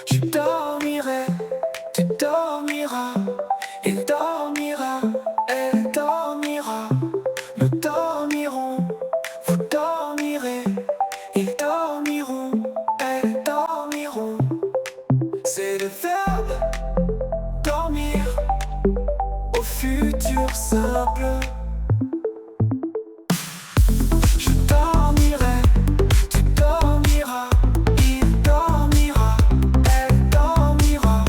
Je dormirai, tu dormiras, il dormira, elle dormira, nous dormirons, vous dormirez, ils dormiront, elles dormiront. C'est le verbe dormir au futur simple. Je dormirai, tu dormiras, il dormira, elle dormira,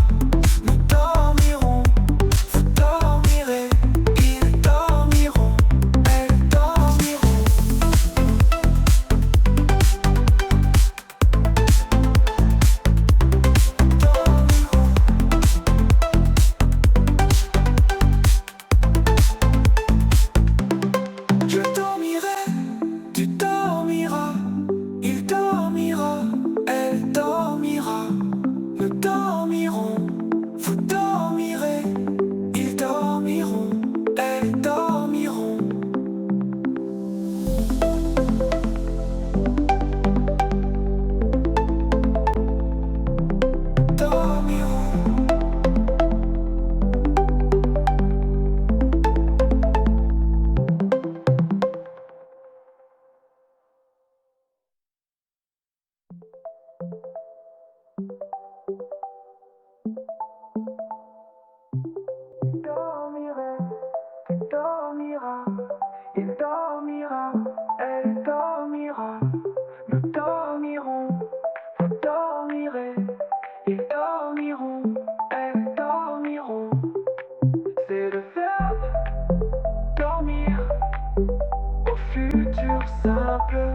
nous dormirons, vous dormirez, ils dormiront, elles dormiront. Je dormirai, tu dormiras, il dormira, elle dormira, nous dormirons, vous dormirez, ils dormiront, elles dormiront. Dormiront. Dormirai, tu dormiras, il dormira, elle dormira, nous dormirons, vous dormirez, ils dormiront, elles dormiront. C'est le verbe dormir au futur simple.